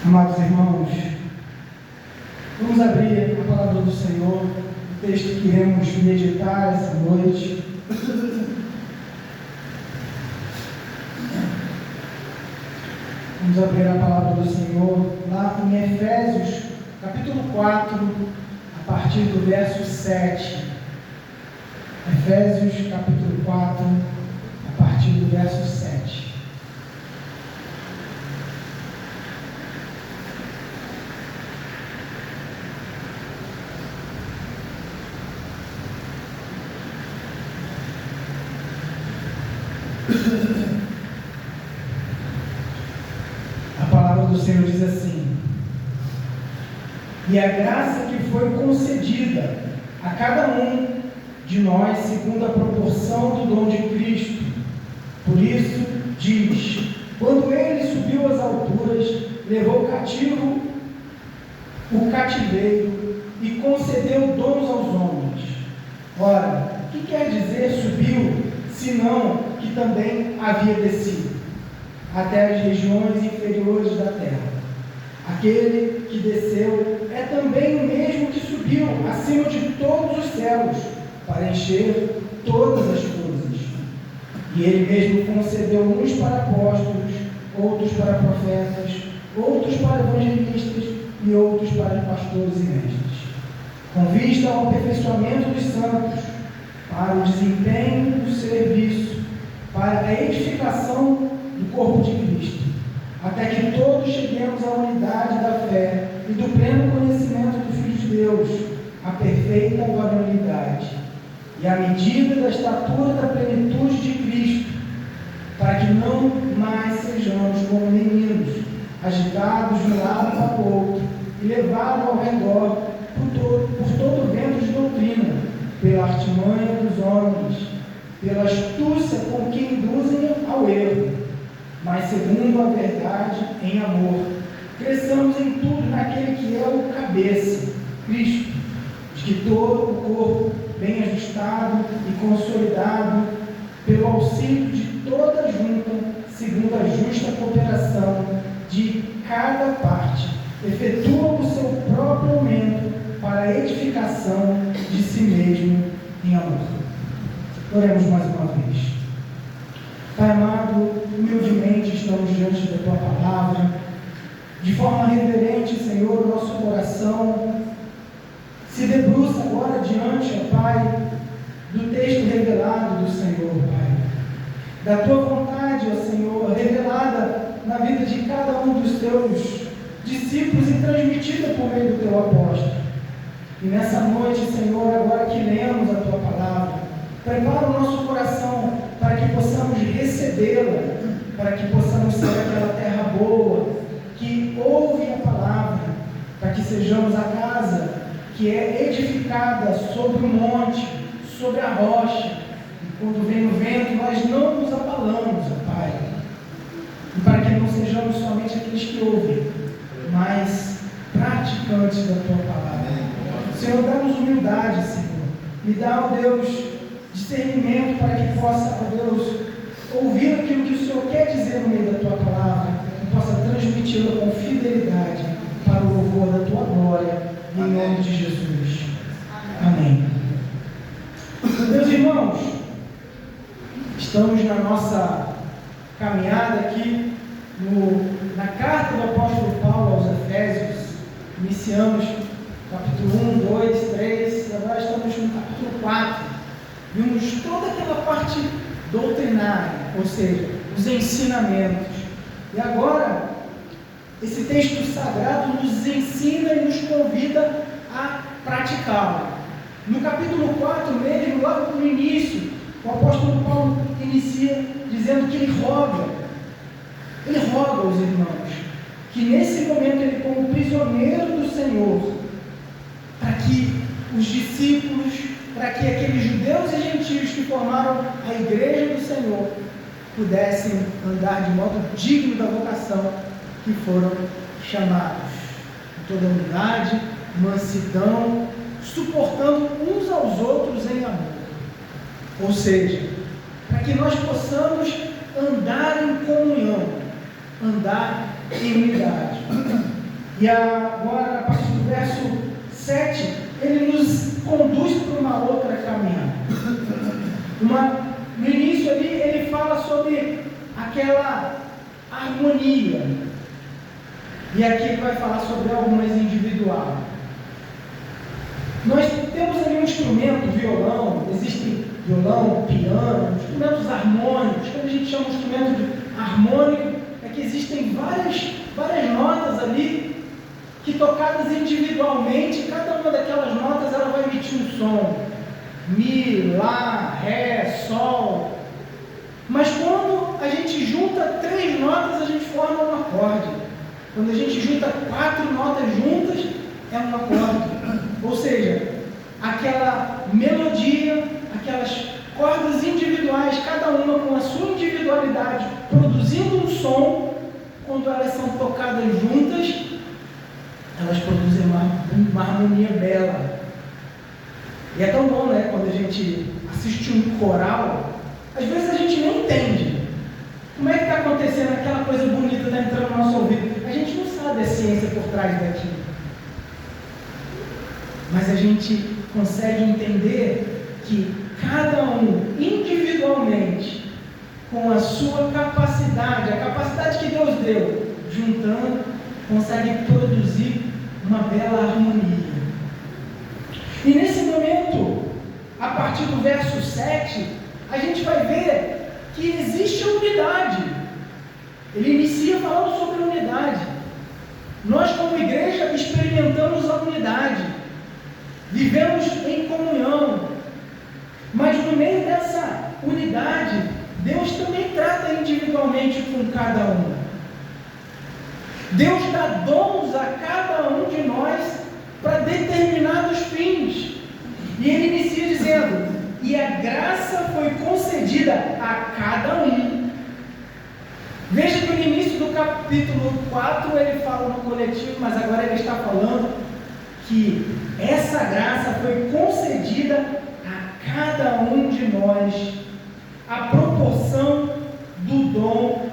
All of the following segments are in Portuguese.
Amados irmãos, vamos abrir a palavra do Senhor, o texto que iremos meditar essa noite. Vamos abrir a palavra do Senhor lá em Efésios, capítulo 4, a partir do verso 7. Efésios, capítulo 4, a partir do verso 7. A palavra do Senhor diz assim: e a graça que foi concedida a cada um de nós segundo a proporção do dom de Cristo. Por isso diz: quando ele subiu às alturas, levou cativo o cativeiro e concedeu dons aos homens. Ora, o que quer dizer subiu, senão que também havia descido até as regiões inferiores da terra? Aquele que desceu é também o mesmo que subiu acima de todos os céus, para encher todas as coisas. E ele mesmo concedeu uns para apóstolos, outros para profetas, outros para evangelistas e outros para pastores e mestres, com vista ao aperfeiçoamento dos santos, para o desempenho do serviço, para a edificação do corpo de Cristo, até que todos cheguemos à unidade da fé e do pleno conhecimento do Filho de Deus, à perfeita varonilidade, e à medida da estatura da plenitude de Cristo, para que não mais sejamos como meninos, agitados de um lado para o outro, e levados ao redor por todo o vento de doutrina, pela artimanha dos homens, pela astúcia com que induzem ao erro, mas segundo a verdade em amor, cresçamos em tudo naquele que é o cabeça, Cristo, de que todo o corpo, bem ajustado e consolidado, pelo auxílio de toda a junta, segundo a justa cooperação de cada parte, efetua o seu próprio aumento para a edificação de si mesmo em amor. Oremos mais uma vez. Pai amado, humildemente estamos diante da Tua Palavra, de forma reverente, Senhor, o nosso coração se debruça agora diante, ó Pai, do texto revelado do Senhor, Pai, da Tua vontade, ó Senhor, revelada na vida de cada um dos Teus discípulos e transmitida por meio do Teu apóstolo. E nessa noite, Senhor, agora que lemos a Tua Palavra, prepara o nosso coração para que possamos recebê-la, para que possamos ser aquela terra boa, que ouve a palavra, para que sejamos a casa que é edificada sobre o monte, sobre a rocha, e quando vem o vento, nós não nos abalamos, ó Pai, e para que não sejamos somente aqueles que ouvem, mas praticantes da Tua palavra. Senhor, dá-nos humildade, Senhor, e dá, ó Deus, discernimento para que possa, ó Deus, ouvir aquilo que o Senhor quer dizer no meio da Tua palavra e possa transmiti-la com fidelidade para o louvor da Tua glória, em nome de Jesus. Amém. Meus irmãos, estamos na nossa caminhada aqui na carta do apóstolo Paulo aos Efésios. Iniciamos capítulo 1, 2, 3 e agora estamos no capítulo 4. Vimos toda aquela parte doutrinária, ou seja, os ensinamentos. E agora, esse texto sagrado nos ensina e nos convida a praticá-lo. No capítulo 4 mesmo, logo no início, o apóstolo Paulo inicia dizendo que ele roga aos irmãos, que nesse momento ele, como prisioneiro do Senhor, para que os discípulos, para que aqueles judeus e gentios que formaram a igreja do Senhor pudessem andar de modo digno da vocação que foram chamados, com toda humildade, mansidão, suportando uns aos outros em amor. Ou seja, para que nós possamos andar em comunhão, andar em unidade. E agora, a partir do verso 7, ele nos conduz para uma outra caminhada. No início ali, ele fala sobre aquela harmonia. E aqui ele vai falar sobre algo mais individual. Nós temos ali um instrumento, violão, existe violão, piano, instrumentos harmônicos. Quando a gente chama um instrumento harmônico, é que existem várias notas ali, que tocadas individualmente, cada uma daquelas notas ela vai emitir um som. Mi, Lá, Ré, Sol. Mas quando a gente junta 3 notas, a gente forma um acorde. Quando a gente junta 4 notas juntas, é um acorde. Ou seja, aquela melodia, aquelas cordas individuais, cada uma com a sua individualidade, produzindo um som, quando elas são tocadas juntas, elas produzem uma harmonia bela. E é tão bom, né, quando a gente assiste um coral, às vezes a gente nem entende como é que está acontecendo, aquela coisa bonita está entrando no nosso ouvido. A gente não sabe a ciência por trás daquilo, mas a gente consegue entender que cada um individualmente, com a sua capacidade, a capacidade que Deus deu, juntando, consegue produzir uma bela harmonia. E nesse momento, a partir do verso 7, a gente vai ver que existe a unidade. Ele inicia falando sobre a unidade. Nós, como igreja, experimentamos a unidade, vivemos em comunhão, mas no meio dessa unidade, Deus também trata individualmente com cada um. Deus dá dons a cada um de nós para determinados fins. E ele inicia dizendo: e a graça foi concedida a cada um. Veja que no início do capítulo 4 ele fala no coletivo, mas agora ele está falando que essa graça foi concedida a cada um de nós, à proporção do dom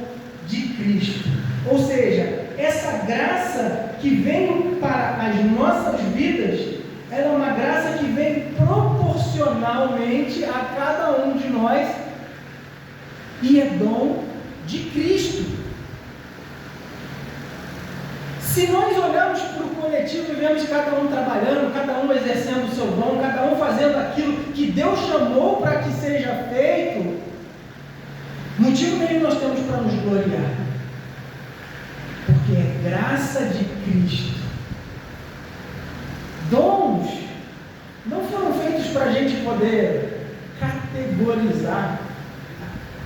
de Cristo. Ou seja, essa graça que vem para as nossas vidas, ela é uma graça que vem proporcionalmente a cada um de nós e é dom de Cristo. Se nós olharmos para o coletivo e vemos cada um trabalhando, cada um exercendo o seu dom, cada um fazendo aquilo que Deus chamou para que seja feito, motivo nenhum nós temos para nos gloriar, porque é graça de Cristo. Dons não foram feitos para a gente poder categorizar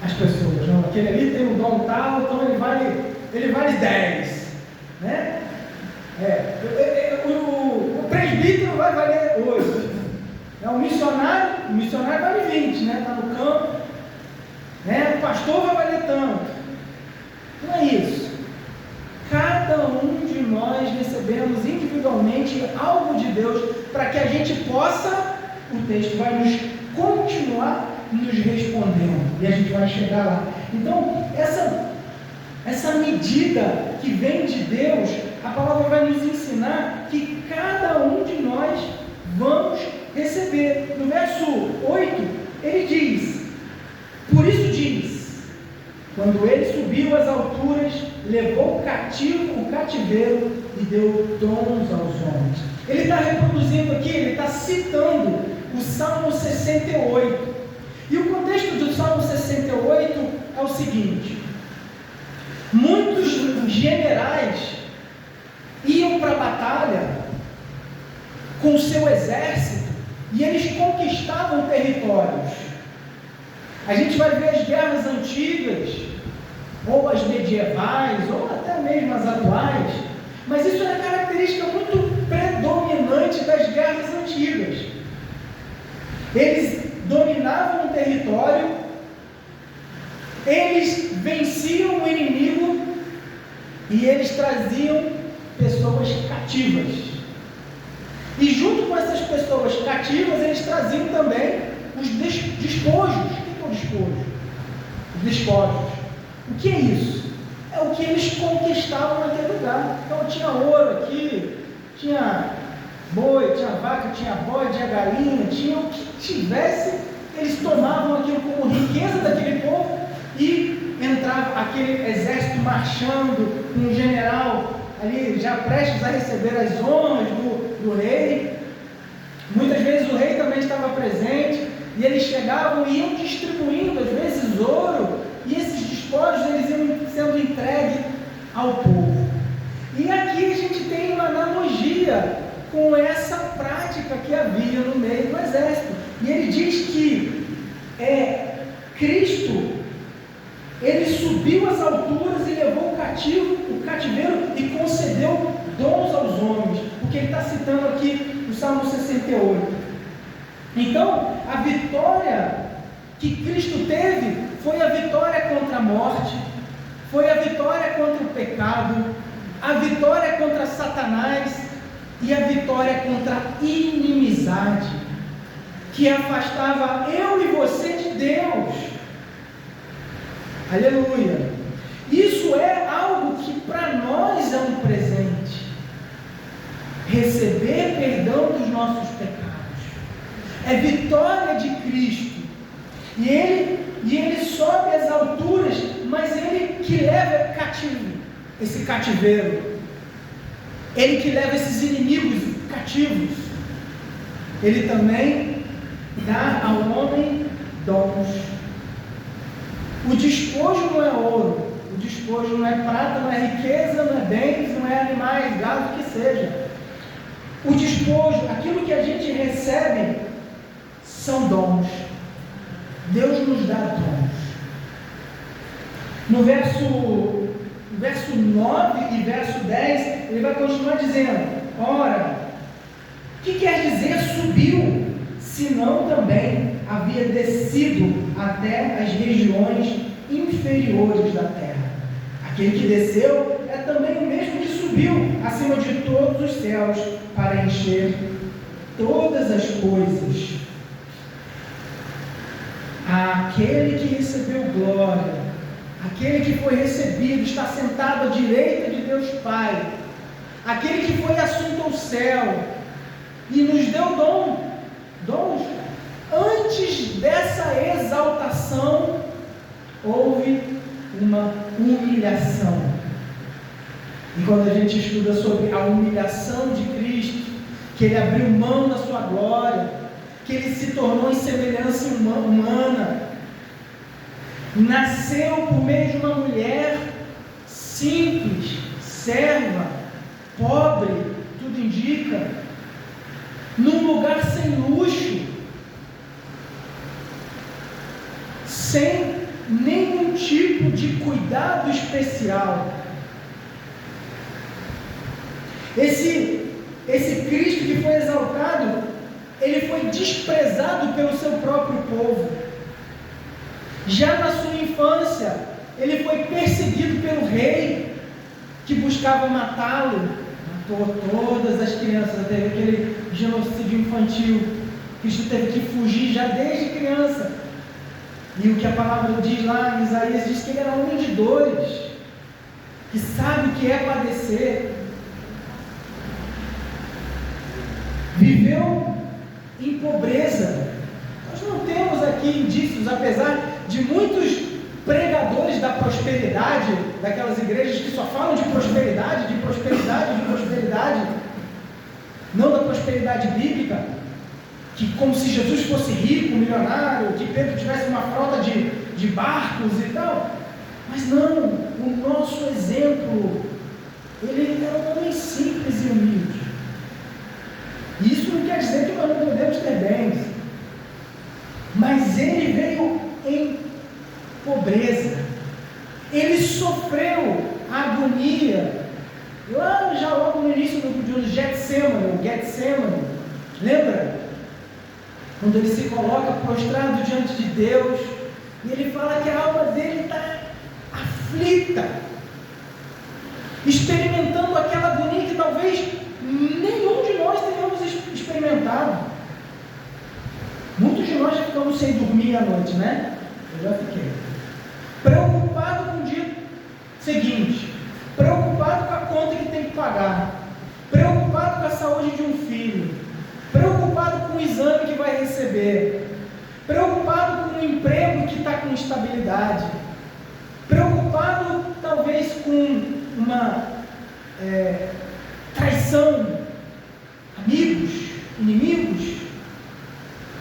as pessoas, não. Aquele ali tem um dom tal, então ele vale 10, né? O presbítero vai valer 8, o missionário vale 20, né? Está no campo, né? O pastor vai valer tanto. Não é isso. Cada um de nós recebemos individualmente algo de Deus para que a gente possa, o texto vai nos continuar nos respondendo e a gente vai chegar lá. Então, essa medida que vem de Deus, a palavra vai nos ensinar que cada um de nós vamos receber. No verso 8, ele diz: por isso diz, quando ele subiu às alturas, levou o cativeiro e deu dons aos homens. Ele está reproduzindo aqui, ele está citando o Salmo 68. E o contexto do Salmo 68 é o seguinte: muitos generais iam para a batalha com o seu exército e eles conquistavam territórios. A gente vai ver as guerras antigas, ou as medievais, ou até mesmo as atuais, mas isso é uma característica muito predominante das guerras antigas. Eles dominavam o território, eles venciam o inimigo e eles traziam pessoas cativas. E junto com essas pessoas cativas, eles traziam também os despojos. O que é o despojo? Os despojos. O que é isso? é o que eles conquistavam naquele lugar. Então tinha ouro aqui, tinha boi, tinha vaca, tinha bode, tinha galinha, tinha o que tivesse, eles tomavam aquilo como riqueza daquele povo e entrava aquele exército marchando, um general ali já prestes a receber as honras do rei. Muitas vezes o rei também estava presente e eles chegavam e iam distribuindo, às vezes, ouro, e esses despojos eles iam sendo entregues ao povo. E aqui a gente tem uma analogia com essa prática que havia no meio do exército. E ele diz que Cristo, ele subiu às alturas e levou o cativeiro e concedeu dons aos homens, porque ele está citando aqui o Salmo 68. Então, a vitória que Cristo teve foi a vitória contra a morte, foi a vitória contra o pecado, a vitória contra Satanás e a vitória contra a inimizade, que afastava eu e você de Deus. Aleluia! Isso é algo que para nós é um presente. Receber perdão dos nossos pecados é vitória de Cristo. E ele sobe às alturas, mas ele que leva cativo esse cativeiro. Ele que leva esses inimigos cativos. Ele também dá ao homem dons. O despojo não é ouro, o despojo não é prata, não é riqueza, não é bens, não é animais, gado, que seja. O despojo, aquilo que a gente recebe, são dons. Deus nos dá dons. No verso 9 e verso 10, ele vai continuar dizendo: ora, o que quer dizer subiu, senão também havia descido até as regiões inferiores da terra? Aquele que desceu é também o mesmo que subiu acima de todos os céus para encher todas as coisas. Aquele que recebeu glória, aquele que foi recebido, está sentado à direita de Deus Pai, aquele que foi assunto ao céu e nos deu dons. Antes dessa exaltação, houve uma humilhação. E quando a gente estuda sobre a humilhação de Cristo, que ele abriu mão da sua glória, que ele se tornou em semelhança humana, nasceu por meio de uma mulher simples, serva, pobre, tudo indica, num lugar sem luxo, sem nenhum tipo de cuidado especial. Esse Cristo que foi exaltado, ele foi desprezado pelo seu próprio povo. Já na sua infância, ele foi perseguido pelo rei, que buscava matá-lo. Matou todas as crianças, até aquele genocídio infantil. Cristo teve que fugir já desde criança. E o que a palavra diz lá em Isaías, diz que ele era homem de dores, que sabe o que é padecer. Viveu em pobreza. Nós não temos aqui indícios, apesar de muitos pregadores da prosperidade, daquelas igrejas que só falam de prosperidade, não da prosperidade bíblica, que como se Jesus fosse rico, milionário, que Pedro tivesse uma frota de barcos e tal. Mas não, o nosso exemplo, ele era um homem simples e humilde. Isso não quer dizer que nós não podemos ter bens, mas ele veio em pobreza, ele sofreu a agonia, lá já logo no início do Getsemane, lembra? Quando ele se coloca prostrado diante de Deus, e ele fala que a alma dele está aflita, experimentando aquela agonia que talvez nenhum de nós tenhamos experimentado. Muitos de nós já ficamos sem dormir à noite, né? Eu já fiquei preocupado com o dia Seguinte, preocupado com a conta que tem que pagar, preocupado com a saúde de um filho, preocupado com o exame que vai receber, preocupado com o emprego que está com instabilidade, preocupado talvez com uma traição, amigos, inimigos,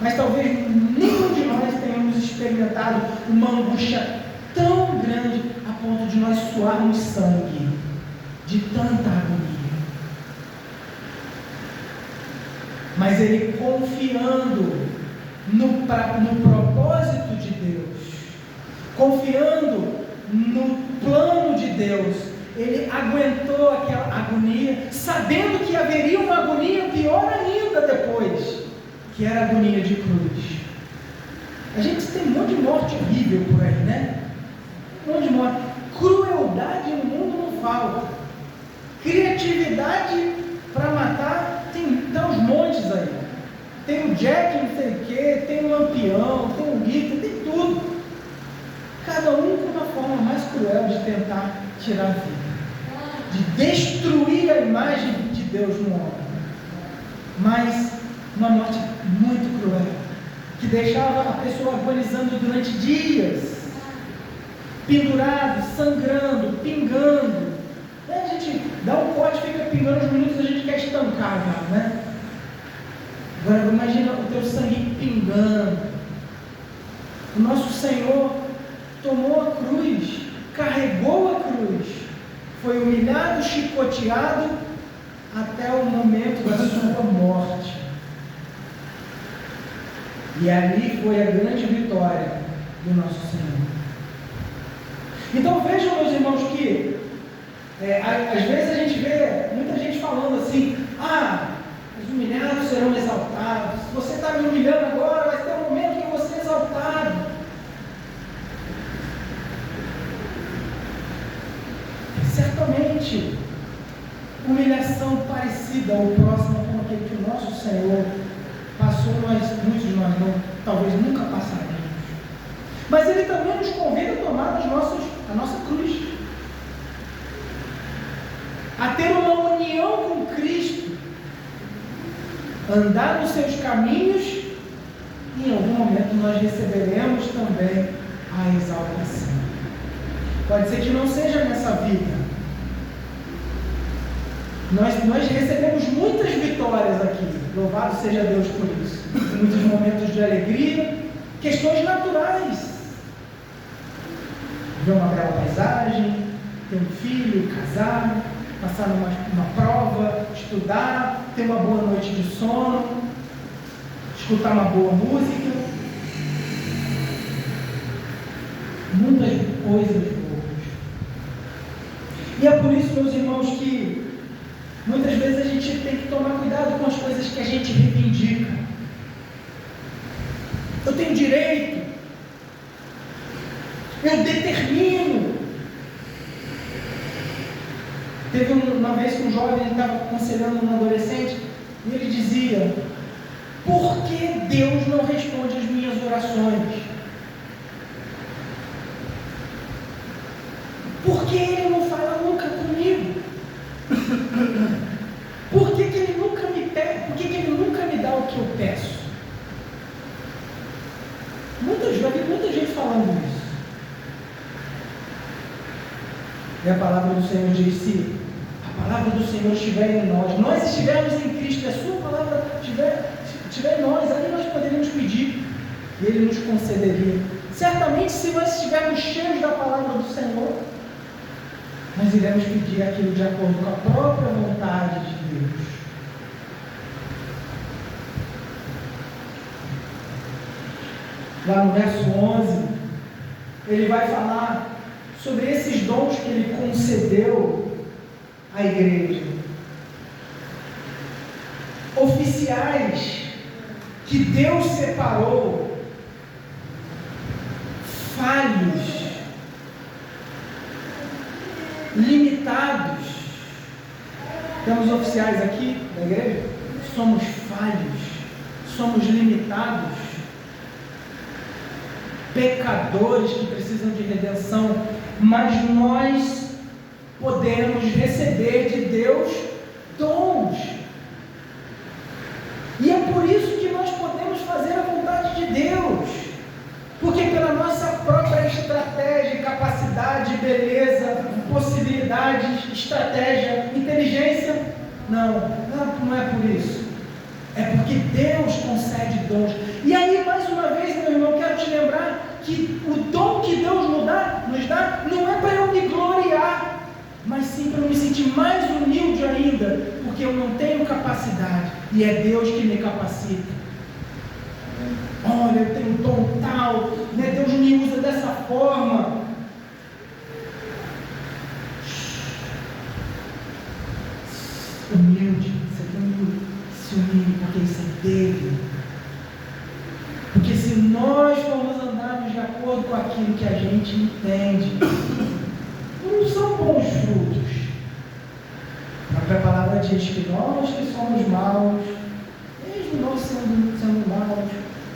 mas talvez nenhum de nós tenhamos experimentado uma angústia tão grande a ponto de nós suarmos sangue, de tanta agonia. Mas ele, confiando no propósito de Deus, confiando no plano de Deus, ele aguentou aquela agonia, sabendo que haveria uma agonia pior ainda depois, que era a agonia de cruz. A gente tem um monte de morte horrível por aí, né? Um monte de morte. Crueldade no mundo não falta. Criatividade para matar, tem uns montes aí. Tem o Jack, não sei o quê, tem o Lampião, tem o Rita, tem tudo. Cada um com uma forma mais cruel de tentar tirar a vida, de destruir a imagem de Deus no homem. Mas uma morte muito cruel, que deixava a pessoa agonizando durante dias, pendurado, sangrando, pingando. A gente dá um corte, fica pingando uns minutos, a gente quer estancar já, né? Agora imagina o teu sangue pingando. O nosso Senhor tomou a cruz, carregou a cruz, foi humilhado, chicoteado até o momento da sua morte. E ali foi a grande vitória do nosso Senhor. Então vejam, meus irmãos, que às vezes a gente vê muita gente falando assim: os humilhados serão exaltados. Se você está me humilhando agora, vai ter um momento que eu vou ser exaltado. Certamente, humilhação parecida ou próxima com aquele que o nosso Senhor passou, muitos de nós não, talvez nunca passaremos. Mas Ele também nos convida a tomar a nossa cruz, a ter uma união com Cristo, andar nos seus caminhos, e em algum momento nós receberemos também a exaltação. Pode ser que não seja nessa vida. Nós recebemos muitas vitórias aqui, louvado seja Deus por isso. Muitos momentos de alegria, questões naturais. Ver uma bela paisagem, ter um filho, casar, passar numa prova, estudar, ter uma boa noite de sono, escutar uma boa música. Muitas coisas boas. E é por isso, meus irmãos, que muitas vezes a gente tem que tomar cuidado com as coisas que a gente reivindica. Eu tenho direito, eu determino. Teve uma vez que um jovem estava aconselhando um adolescente e ele dizia: por que Deus não responde às minhas orações? Por que Ele não fala nunca comigo? Por que Ele nunca me pede? Por que Ele nunca me dá o que eu peço? Já vi muita gente falando isso. E a palavra do Senhor diz: se a palavra do Senhor estiver em nós estivermos em Cristo, e a sua palavra estiver em nós, aí nós poderíamos pedir, e Ele nos concederia. Certamente, se nós estivermos cheios da palavra do Senhor, nós iremos pedir aquilo de acordo com a própria vontade de Deus. Lá no verso 11, ele vai falar sobre esses dons que ele concedeu à igreja. Oficiais que Deus separou, falhos, limitados. Temos oficiais aqui da igreja? Somos falhos, somos limitados, pecadores que precisam de redenção, mas nós podemos receber de Deus dons. E é por isso que nós podemos fazer a vontade de Deus. Porque pela nossa própria estratégia, capacidade, beleza, possibilidades, estratégia, inteligência, não é por isso. É porque Deus concede dons. E aí, mais uma vez, meu irmão, quero te lembrar que o dom que Deus nos dá não é para eu me gloriar, mas sim para eu me sentir mais humilde ainda, porque eu não tenho capacidade, e é Deus que me capacita. Olha, eu tenho um dom tal, né? Deus me usa dessa forma. Humilde, você tem que se humilhar, porque isso é dele. Porque se nós formos andarmos de acordo com aquilo que a gente entende, não são bons frutos. A própria palavra diz que nós que somos maus, mesmo nós sendo maus,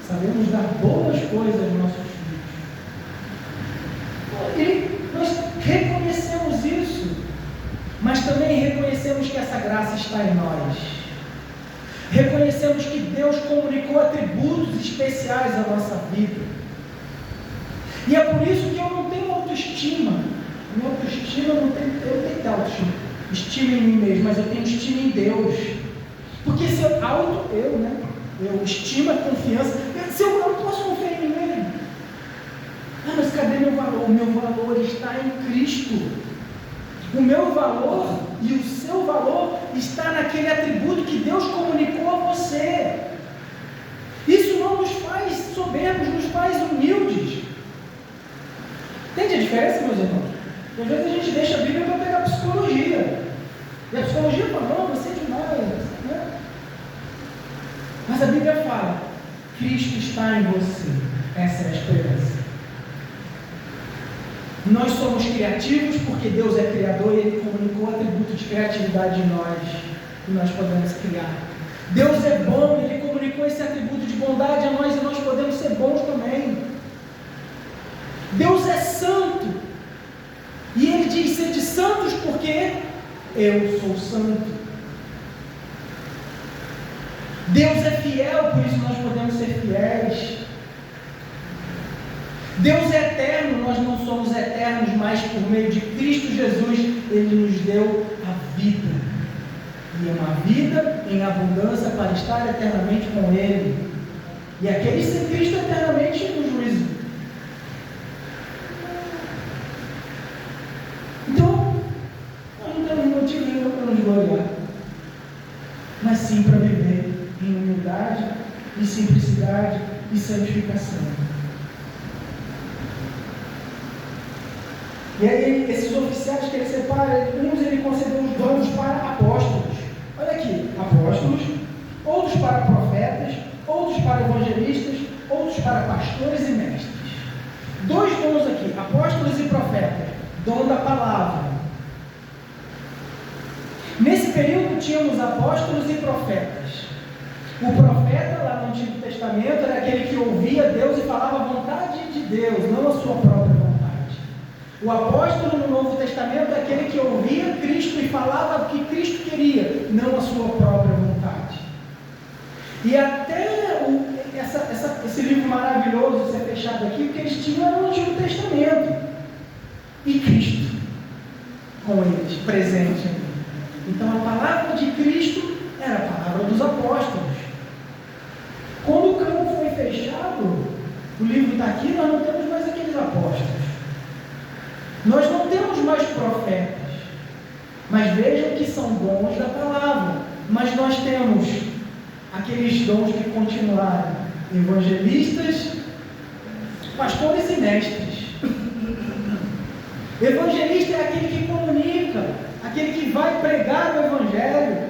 sabemos dar boas coisas aos nossos filhos. Nós reconhecemos isso, mas também reconhecemos que essa graça está em nós. Reconhecemos que Deus comunicou atributos especiais à nossa vida. E é por isso que eu não tenho autoestima. Minha autoestima eu tenho autoestima. Estima em mim mesmo, mas eu tenho estima em Deus. Porque se eu estima, confiança, se eu não posso confiar em mim mesmo. Mas cadê meu valor? O meu valor está em Cristo. O meu valor e o seu valor está naquele atributo que Deus comunicou a você. Isso não nos faz soberbos, nos faz humildes. Entende a diferença, meus irmãos? Às vezes a gente deixa a Bíblia para pegar a psicologia. E a psicologia fala, não, você é demais, né? Mas a Bíblia fala, Cristo está em você. Essa é a esperança. Nós somos criativos porque Deus é criador e Ele comunicou o atributo de criatividade em nós, que nós podemos criar. Deus é bom, Ele comunicou esse atributo de bondade a nós e nós podemos ser bons também. Deus é santo e Ele diz, sede santos porque eu sou santo. Deus é fiel, por isso nós podemos ser fiéis. Deus é eterno, nós não somos eternos, mas por meio de Cristo Jesus, Ele nos deu a vida. E é uma vida em abundância para estar eternamente com Ele. E aqueles sem Cristo eternamente no juízo. Então, nós não temos motivo nenhum para nos gloriar, mas sim para viver em humildade, em simplicidade e santificação. E aí, esses oficiais que ele separa, uns ele concedeu os dons para apóstolos. Olha aqui, apóstolos, outros para profetas, outros para evangelistas, outros para pastores e mestres. 2 dons aqui, apóstolos e profetas, dom da palavra. Nesse período tínhamos apóstolos e profetas. O profeta lá no Antigo Testamento era aquele que ouvia Deus e falava a vontade de Deus, não a sua própria vontade. O apóstolo no Novo Testamento é aquele que ouvia Cristo e falava o que Cristo queria, não a sua própria vontade. E até esse livro maravilhoso ser fechado aqui, porque eles tinham no Antigo Testamento. E Cristo com eles, presente. Então a palavra de Cristo era a palavra dos apóstolos. Quando o campo foi fechado, o livro está aqui, nós não temos mais aqueles apóstolos. Nós não temos mais profetas, mas vejam que são dons da palavra. Mas nós temos aqueles dons que continuaram: evangelistas, pastores e mestres. Evangelista é aquele que comunica, aquele que vai pregar o evangelho.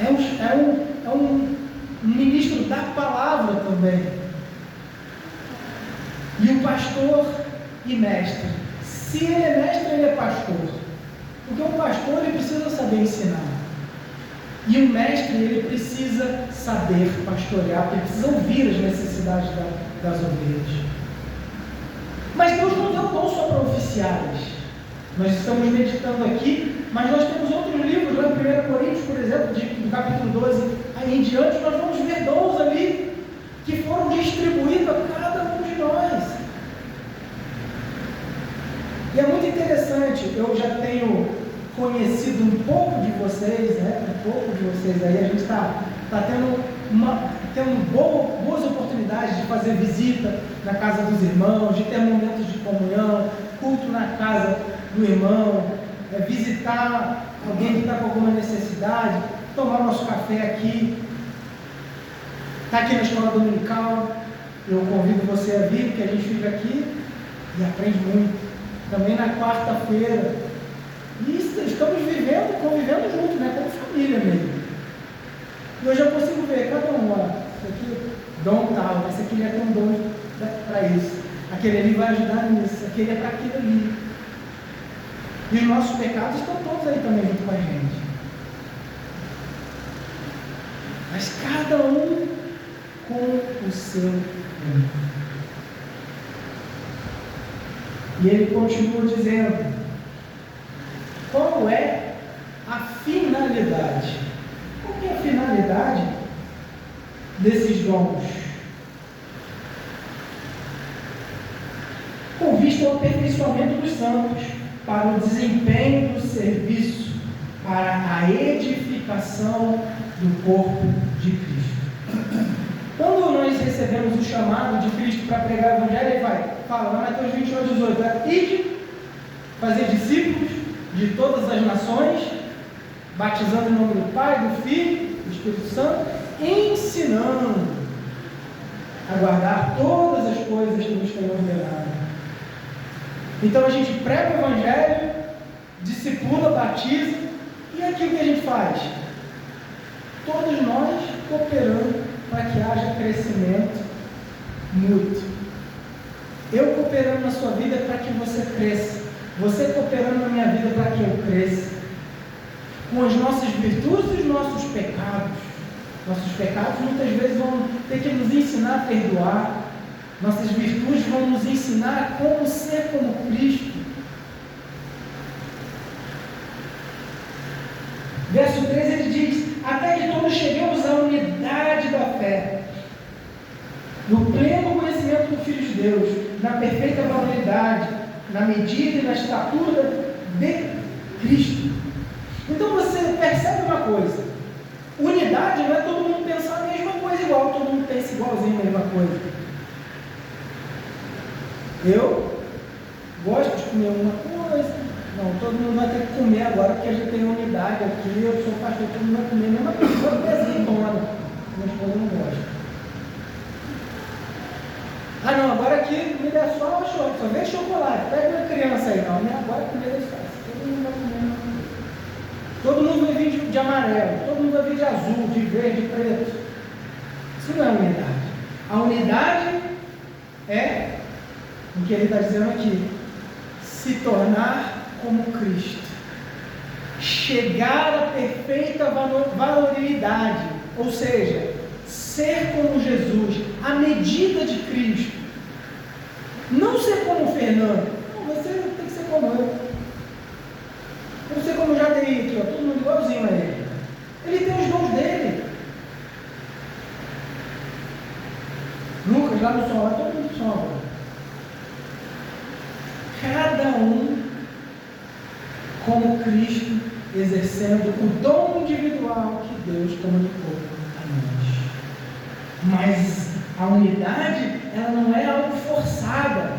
É um ministro da palavra também. E o pastor e mestre. Se ele é mestre, ele é pastor. Porque o pastor ele precisa saber ensinar. E o mestre ele precisa saber pastorear, porque ele precisa ouvir as necessidades das ovelhas. Mas Deus não deu dom só para oficiais. Nós estamos meditando aqui, mas nós temos outros livros, lá em 1 Coríntios, por exemplo, do capítulo 12, aí em diante, nós vamos ver dons ali, que foram distribuídos a cada um de nós. E é muito interessante, eu já tenho conhecido um pouco de vocês, né? Um pouco de vocês aí, a gente está tendo boas oportunidades de fazer visita na casa dos irmãos, de ter momentos de comunhão, culto na casa do irmão, visitar alguém que está com alguma necessidade, tomar nosso café aqui, está aqui na escola dominical. Eu convido você a vir, porque a gente fica aqui e aprende muito. Também na quarta-feira. E estamos convivendo juntos, né? Como família mesmo. E eu já consigo ver cada um, ó, esse aqui, dom tal, esse aqui já tem um dom para isso. Aquele ali vai ajudar nisso, aquele é para aquilo ali. E os nossos pecados estão todos aí também junto com a gente. Mas cada um com o seu dom. E ele continua dizendo: qual é a finalidade? Qual é a finalidade desses dons? Com vista ao aperfeiçoamento dos santos, para o desempenho do serviço, para a edificação do corpo de Cristo. Quando nós recebemos o chamado de Cristo para pregar o Evangelho, ele fala lá em Mateus 28:18, ide, fazer discípulos de todas as nações, batizando em nome do Pai, do Filho, do Espírito Santo, ensinando a guardar todas as coisas que nos tem ordenado. Então a gente prega o Evangelho, discipula, batiza, e é aquilo que a gente faz? Todos nós cooperando para que haja crescimento mútuo. Eu cooperando na sua vida para que você cresça. Você cooperando na minha vida para que eu cresça. Com as nossas virtudes e os nossos pecados. Nossos pecados muitas vezes vão ter que nos ensinar a perdoar. Nossas virtudes vão nos ensinar a como ser como Cristo. Verso 13 ele diz: até que todos cheguemos à unidade da fé, no pleno conhecimento do Filho de Deus, na perfeita varonilidade, na medida e na estatura de Cristo. Então você percebe uma coisa: unidade não é todo mundo pensar a mesma coisa igual, todo mundo pensa igualzinho a mesma coisa. Eu gosto de comer uma coisa, não, todo mundo vai ter que comer agora porque a gente tem unidade aqui, eu sou pastor, todo mundo vai comer a mesma coisa, vou pezinho embora, minha esposa não gosta. Ah não, agora aqui comida é só vem chocolate, pega uma criança aí, não, agora a comida é fácil, todo mundo vai comer a mesma coisa. Todo mundo vai vir de amarelo, todo mundo vai vir de azul, de verde, de preto. Isso não é unidade. A unidade é o que ele está dizendo aqui: se tornar como Cristo, chegar à perfeita varonilidade, ou seja, ser como Jesus, à medida de Cristo. Não ser como o Fernando, não, você tem que ser como eu. Não ser como o Jadeir aqui, ó, todo mundo igualzinho a ele. Ele tem os dons dele. Lucas lá no sol, lá todo mundo sombra. Cada um como Cristo, exercendo o dom individual que Deus comunicou a nós. Mas a unidade, ela não é algo forçada.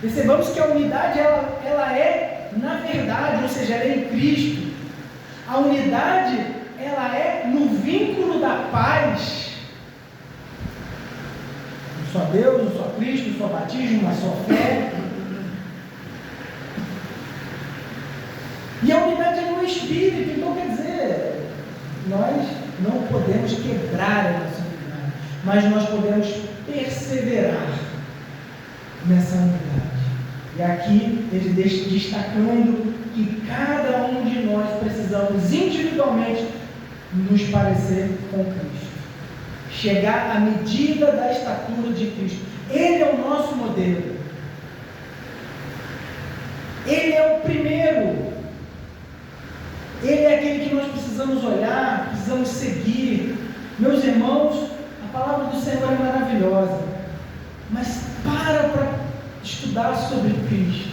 Percebamos que a unidade, ela é na verdade, ou seja, ela é em Cristo. A unidade, ela é no vínculo da paz. Um só Deus, um só Cristo, um só batismo, uma só fé. E a unidade é no Espírito. Então quer dizer, nós não podemos quebrar a nossa unidade, mas nós podemos perseverar nessa unidade. E aqui ele deixa destacando que cada um de nós precisamos individualmente nos parecer com Cristo, chegar à medida da estatura de Cristo. Ele é o nosso modelo. Ele é o primeiro. Ele é aquele que nós precisamos olhar, precisamos seguir. Meus irmãos, a palavra do Senhor é maravilhosa, mas para estudar sobre Cristo.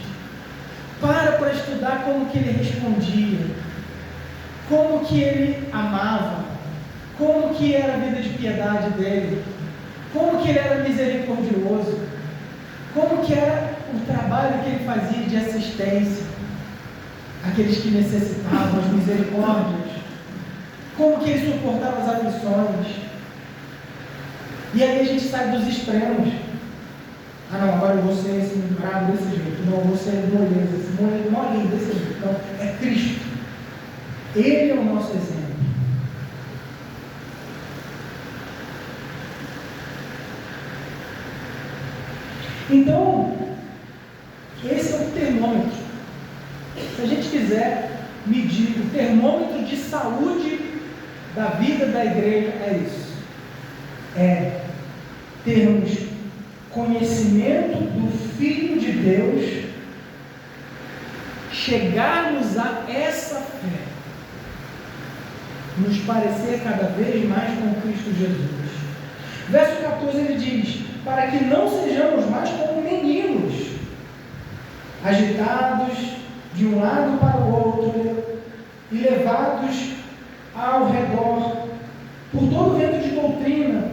Para estudar como que ele respondia, como que ele amava, como que era a vida de piedade dele, como que ele era misericordioso, como que era o trabalho que ele fazia de assistência àqueles que necessitavam, as misericórdias, como que ele suportava as aflições. E aí a gente sai dos extremos. Ah não, agora eu vou ser assim, bravo desse jeito, não, eu vou ser moleza, molinho desse jeito. Então, é Cristo. Ele é o nosso exemplo. Então, esse é o termômetro. Se a gente quiser medir o termômetro de saúde da vida da igreja, é isso. É termos conhecimento do Filho de Deus, chegarmos a essa fé, nos parecer cada vez mais com Cristo Jesus. Verso 14 ele diz: para que não sejamos mais como meninos, agitados de um lado para o outro e levados ao redor por todo vento de doutrina,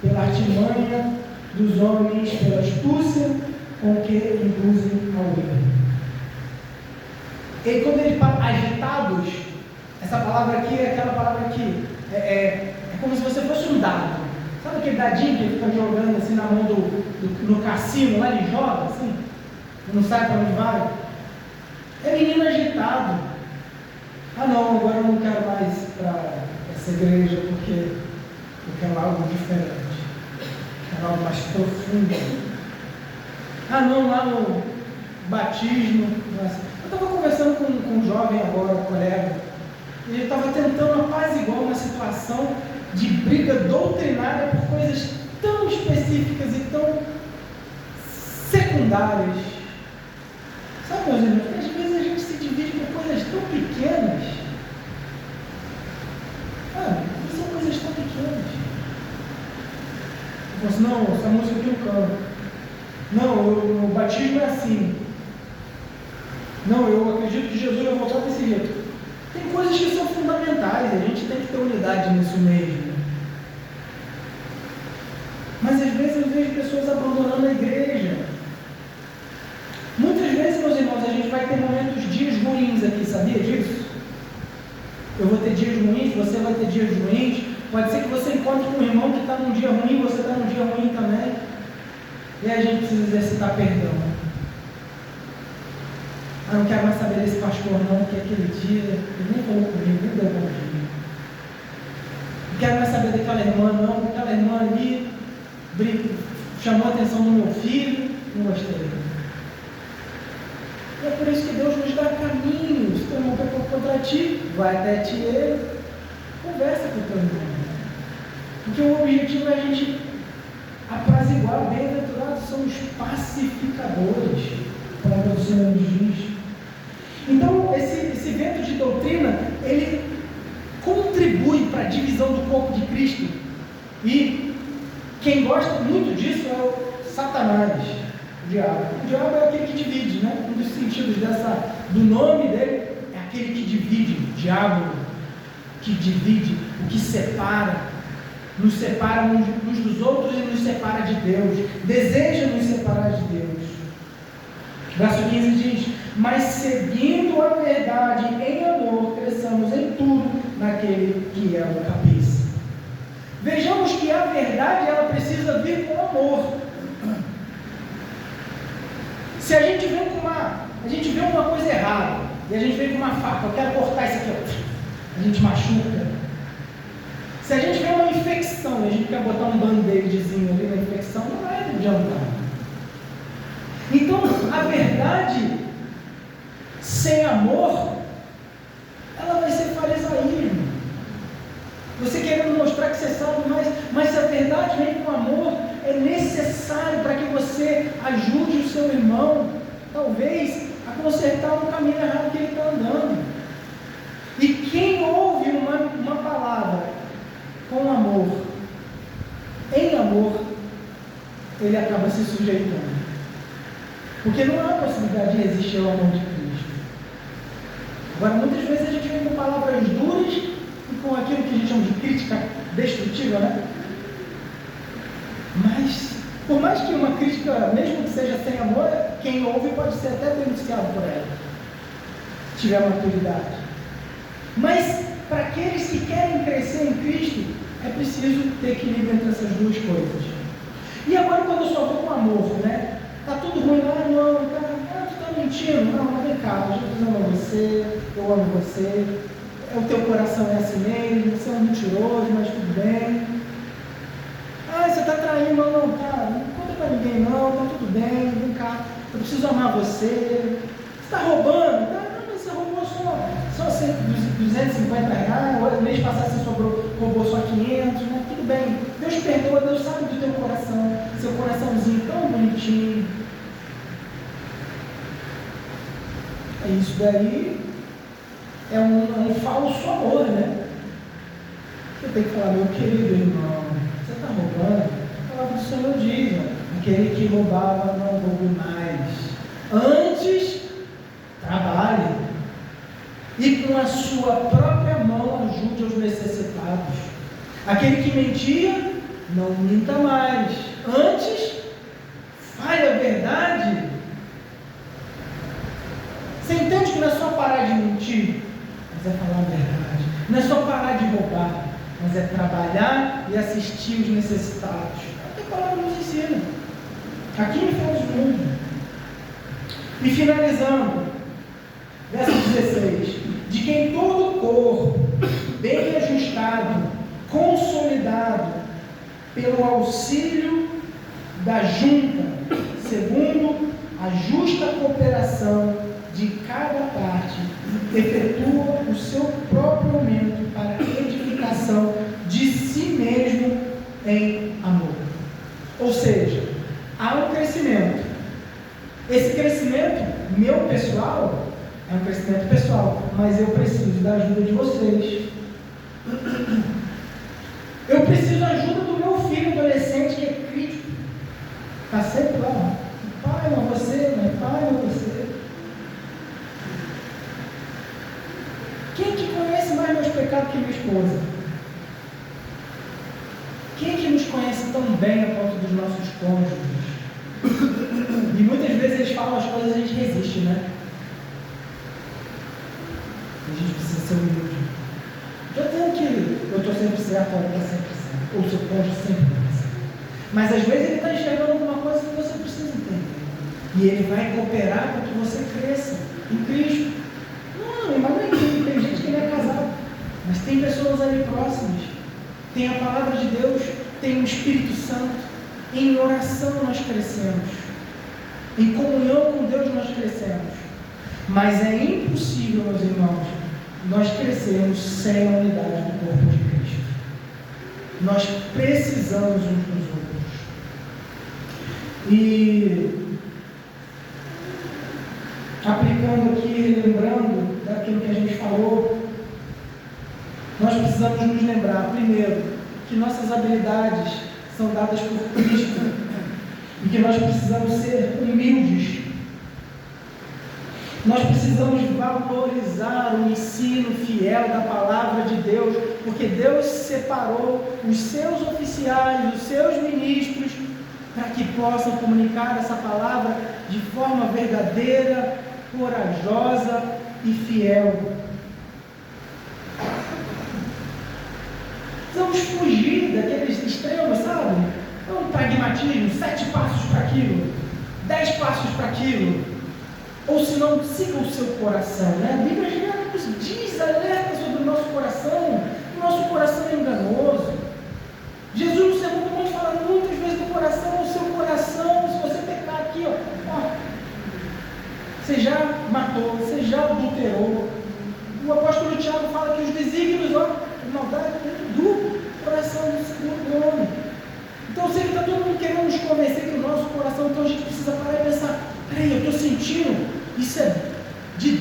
pela artimanha dos homens, pela astúcia com que induzem ao erro. E quando ele fala agitados, essa palavra aqui é aquela palavra que é como se você fosse um dado. Sabe aquele dadinho que fica jogando assim na mão no cassino, lá ele joga assim, não sabe para onde vai? É menino agitado. Ah não, agora eu não quero mais para essa igreja porque eu quero algo diferente. Algo mais profundo. Ah não, lá no batismo. Eu estava conversando com um jovem agora, um colega, e ele estava tentando apaziguar uma situação de briga doutrinária por coisas tão específicas e tão secundárias. Sabe, meus irmãos, que às vezes a gente se divide por coisas tão pequenas. São coisas tão pequenas. Assim, não, essa música aqui eu canto. Não, o batismo é assim. Não, eu acredito que Jesus vai voltar desse jeito. Tem coisas que são fundamentais, a gente tem que ter unidade nisso mesmo. Mas às vezes eu vejo pessoas abandonando a igreja. Muitas vezes, meus irmãos, a gente vai ter momentos, dias ruins aqui, sabia disso? Eu vou ter dias ruins, você vai ter dias ruins. Pode ser que você encontre com um irmão que está num dia ruim, você está num dia ruim também. E aí a gente precisa exercitar perdão. Ah, não quero mais saber desse pastor não, que aquele dia, ele nem falou comigo, nem deu bom dia. Não quero mais saber daquela irmã não, aquela irmã ali chamou a atenção do meu filho, não gostei. E é por isso que Deus nos dá caminhos. Se teu irmão pecou contra ti, vai até ti ele, conversa com o teu irmão. Porque o objetivo é a gente apaziguar. Bem-aventurados são os pacificadores, a palavra do Senhor nos diz. Então, esse vento de doutrina, ele contribui para a divisão do corpo de Cristo. E quem gosta muito disso é o Satanás, o diabo. O diabo é aquele que divide, né? Um dos sentidos do nome dele é aquele que divide, o diabo que divide, o que separa. Nos separa uns dos outros e nos separa de Deus, deseja nos separar de Deus. Verso 15 diz: mas seguindo a verdade em amor, cresçamos em tudo naquele que é o cabeça. Vejamos que a verdade, ela precisa vir com amor. Se a gente vem vê uma coisa errada, e a gente vem com uma faca, eu quero cortar isso aqui, a gente machuca. Se a gente vê uma infecção e a gente quer botar um band-aidzinho ali na infecção, não vai adiantar. Então, a verdade sem amor, ela vai ser farisaísmo. Você querendo mostrar que você sabe mais, mas se a verdade vem com amor, é necessário para que você ajude o seu irmão. Talvez a consertar um caminho errado que ele está andando. E quem ouve uma palavra com amor, em amor, ele acaba se sujeitando. Porque não há possibilidade de resistir ao amor de Cristo. Agora, muitas vezes a gente vem com palavras duras e com aquilo que a gente chama de crítica destrutiva, né? Mas, por mais que uma crítica, mesmo que seja sem amor, quem ouve pode ser até denunciado por ela, se tiver maturidade. Mas, para aqueles que querem crescer em Cristo, é preciso ter equilíbrio entre essas duas coisas. E agora, quando eu só vou com amor, né? Tá tudo ruim lá, não, cara, tu tá mentindo, não, mas vem cá, Jesus ama você, eu amo você, o teu coração é assim mesmo, você é um mentiroso, mas tudo bem. Ah, você está traindo, não, cara, não conta para ninguém não, tá tudo bem, vem cá, eu preciso amar você. Você está roubando? Não, mas você roubou só 250 reais, o mês passado você roubou só 500, né? Tudo bem, Deus perdoa, Deus sabe do teu coração, seu coraçãozinho tão bonitinho. Isso daí é um falso amor, né? Você tem que falar, meu querido irmão, você está roubando? A palavra do Senhor diz, aquele que roubava não roube mais. Antes, trabalhe. E com a sua própria mão ajude os necessitados. Aquele que mentia, não minta mais. Antes, fale a verdade. Você entende que não é só parar de mentir, mas é falar a verdade. Não é só parar de roubar, mas é trabalhar e assistir os necessitados. É o que a palavra nos ensina. Aqui no final do mundo. E finalizando, verso 16. De quem todo o corpo, bem ajustado, consolidado, pelo auxílio da junta, segundo a justa cooperação de cada parte, efetua o seu próprio aumento para a edificação de si mesmo em amor. Ou seja, há um crescimento. Esse crescimento, meu pessoal, é um crescimento pessoal, mas eu preciso da ajuda de vocês. Eu preciso da ajuda do meu filho adolescente que é crítico. Está sempre lá. Pai, não você, mãe, pai, não você. Quem que conhece mais meus pecados que minha esposa? Quem que nos conhece tão bem a ponto dos nossos cônjuges? E muitas vezes eles falam as coisas e a gente resiste, né? A gente precisa ser humilde. Eu tenho que eu estou sempre certo, ela está sempre certo. Ou o seu cônjuge sempre está certo. Mas às vezes ele está enxergando alguma coisa que você precisa entender. E ele vai cooperar para que você cresça em Cristo. Não, mas não é que tem gente que não é casado. Mas tem pessoas ali próximas. Tem a palavra de Deus, tem o Espírito Santo. Em oração nós crescemos. Em comunhão com Deus nós crescemos. Mas é impossível, meus irmãos, nós crescermos sem a unidade do corpo de Cristo. Nós precisamos uns dos outros. E aplicando aqui, lembrando daquilo que a gente falou, nós precisamos nos lembrar, primeiro, que nossas habilidades são dadas por Cristo e que nós precisamos ser humildes. Nós precisamos valorizar o ensino fiel da palavra de Deus, porque Deus separou os seus oficiais, os seus ministros, para que possam comunicar essa palavra de forma verdadeira, corajosa e fiel. Precisamos fugir daqueles extremos, sabe? É um pragmatismo, 7 passos para aquilo, 10 passos para aquilo. Ou se não, siga o seu coração, né? A Bíblia já nos diz, alerta sobre o nosso coração. O nosso coração é enganoso. Jesus no Sermão do Monte fala muitas vezes do coração, o seu coração, se você pecar aqui, ó, você já matou, você já adulterou. O apóstolo Tiago fala que os desígnios, de maldade, do coração do homem. Então, se ele está todo mundo querendo nos convencer que o nosso coração, então a gente precisa parar e pensar, peraí, eu estou sentindo, isso é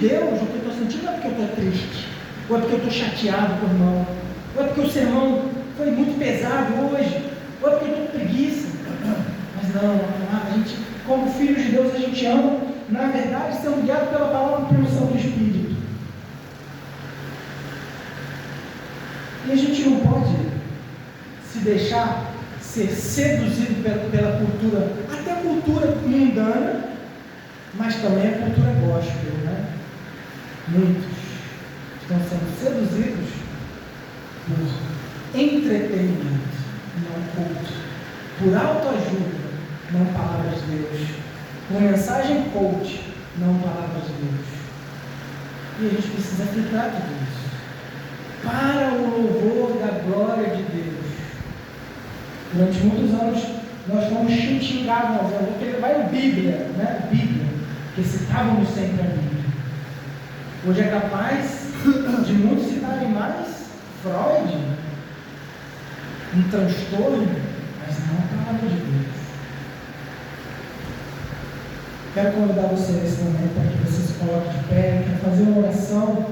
Deus, o que eu estou sentindo não é porque eu estou triste, ou é porque eu estou chateado com o irmão, ou é porque o sermão foi muito pesado hoje, ou é porque eu estou com preguiça. Mas não, a gente, como filhos de Deus, a gente ama, na verdade, sendo guiado pela palavra e pela unção do Espírito. E a gente não pode se deixar ser seduzido pela cultura, até a cultura mundana, mas também a cultura gospel, né? Muitos estão sendo seduzidos por entretenimento, não culto, por autoajuda, não palavras de Deus, por mensagem coach, não palavras de Deus. E a gente precisa filtrar tudo isso para o louvor da glória de Deus. Durante muitos anos nós fomos xingados, porque vai a Bíblia, né? Bíblia, que citávamos sempre a Bíblia. Hoje é capaz de muitos citarem mais Freud, um transtorno, mas não a palavra de Deus. Quero convidar você nesse momento para que você se coloque de pé, para fazer uma oração